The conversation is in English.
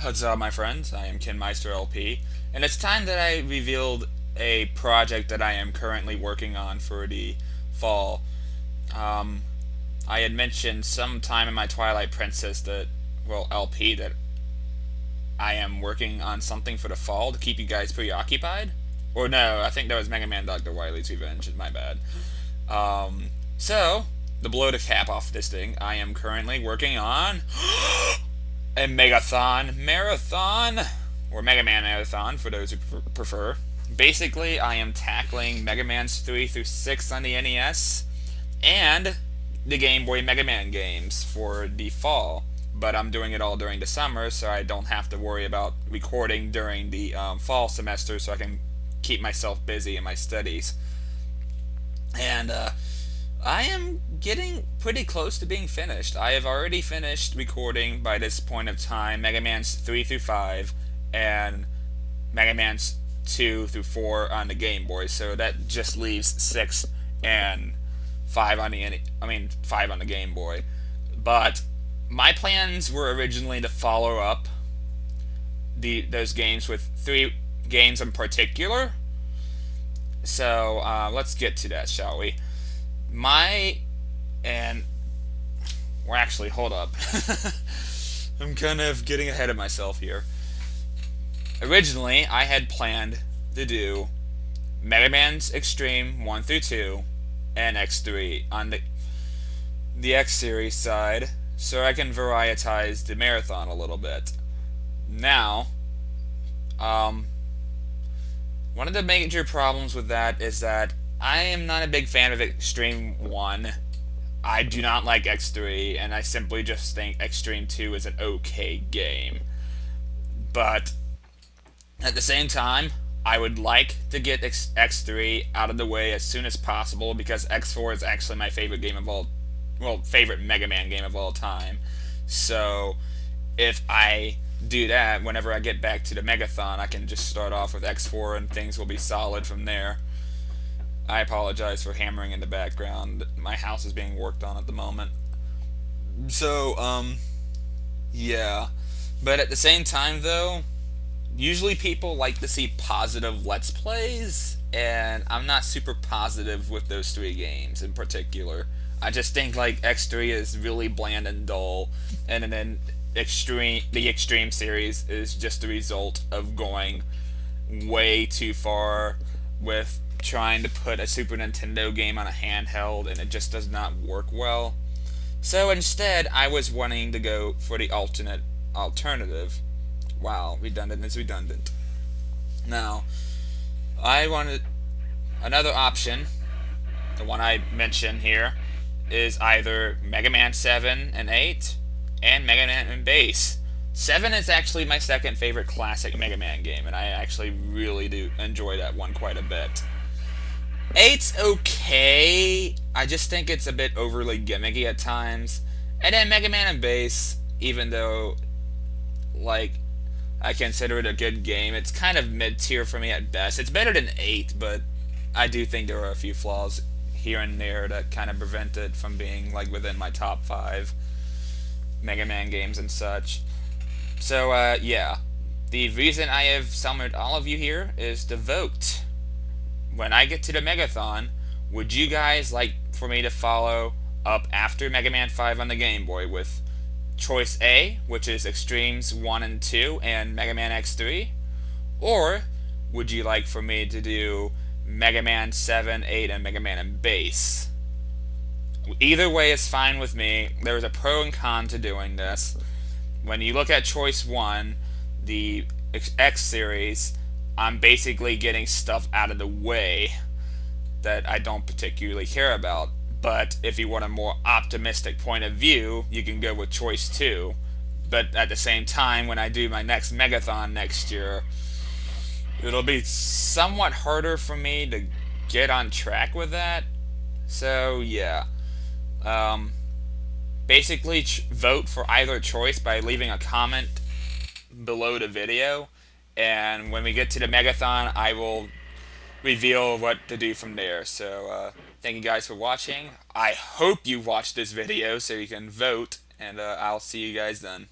What's up, my friends? I am Kinmeister LP, and it's time that I revealed a project that I am currently working on for the fall. Um, I had mentioned sometime in my Twilight Princess that, well, LP, that I am working on something for the fall to keep you guys preoccupied. Or no, I think that was Mega Man Dr. Wily's Revenge, my bad. Um, so, to blow the cap off this thing, I am currently working on a Megathon Marathon, or Mega Man Marathon for those who prefer. Basically, I am tackling Mega Man's 3 through 6 on the NES and the Game Boy Mega Man games for the fall. But I'm doing it all during the summer, so I don't have to worry about recording during the fall semester, so I can keep myself busy in my studies. And I am getting pretty close to being finished. I have already finished recording by this point of time Mega Man's 3 through 5 and Mega Man's 2 through 4 on the Game Boy. So that just leaves 6 and 5 on the 5 on the Game Boy. But my plans were originally to follow up those games with 3 games in particular. So let's get to that, shall we? My and well, actually, hold up. I'm kind of getting ahead of myself here. Originally, I had planned to do Mega Man's Xtreme 1 through 2 and X3 on the X series side, so I can varietize the marathon a little bit. Now, um, one of the major problems with that is that I am not a big fan of Xtreme 1. I do not like X3, and I simply just think Xtreme 2 is an okay game. But at the same time, I would like to get X3 out of the way as soon as possible because X4 is actually my favorite game of all, well, favorite Mega Man game of all time. So if I do that, whenever I get back to the Megathon, I can just start off with X4 and things will be solid from there. I apologize for hammering in the background. My house is being worked on at the moment. So, yeah. But at the same time, though, usually people like to see positive Let's Plays, and I'm not super positive with those 3 games in particular. I just think, like, X3 is really bland and dull, and then the Xtreme series is just the result of going way too far with trying to put a Super Nintendo game on a handheld, and it just does not work well. So instead, I was wanting to go for the alternative. Wow, redundant is redundant. Now, I wanted another option. The one I mentioned here is either Mega Man 7 and 8 and Mega Man and Bass. 7 is actually my second favorite classic Mega Man game, and I actually really do enjoy that one quite a bit. 8's okay. I just think it's a bit overly gimmicky at times. And then Mega Man and Bass, even though, like, I consider it a good game, it's kind of mid tier for me at best. It's better than 8, but I do think there are a few flaws here and there that kind of prevent it from being, like, within my top 5 Mega Man games and such. So, yeah. The reason I have summoned all of you here is to vote. When I get to the Megathon, would you guys like for me to follow up after Mega Man 5 on the Game Boy with Choice A, which is Extremes 1 and 2 and Mega Man X3? Or would you like for me to do Mega Man 7, 8, and Mega Man and Bass? Either way is fine with me. There's a pro and con to doing this. When you look at Choice 1, the X series, I'm basically getting stuff out of the way that I don't particularly care about. But if you want a more optimistic point of view, you can go with Choice 2. But at the same time, when I do my next Megathon next year, it'll be somewhat harder for me to get on track with that. So, yeah. Um, Basically, vote for either choice by leaving a comment below the video. And when we get to the Megathon, I will reveal what to do from there. So, thank you guys for watching. I hope you watched this video so you can vote, and I'll see you guys then.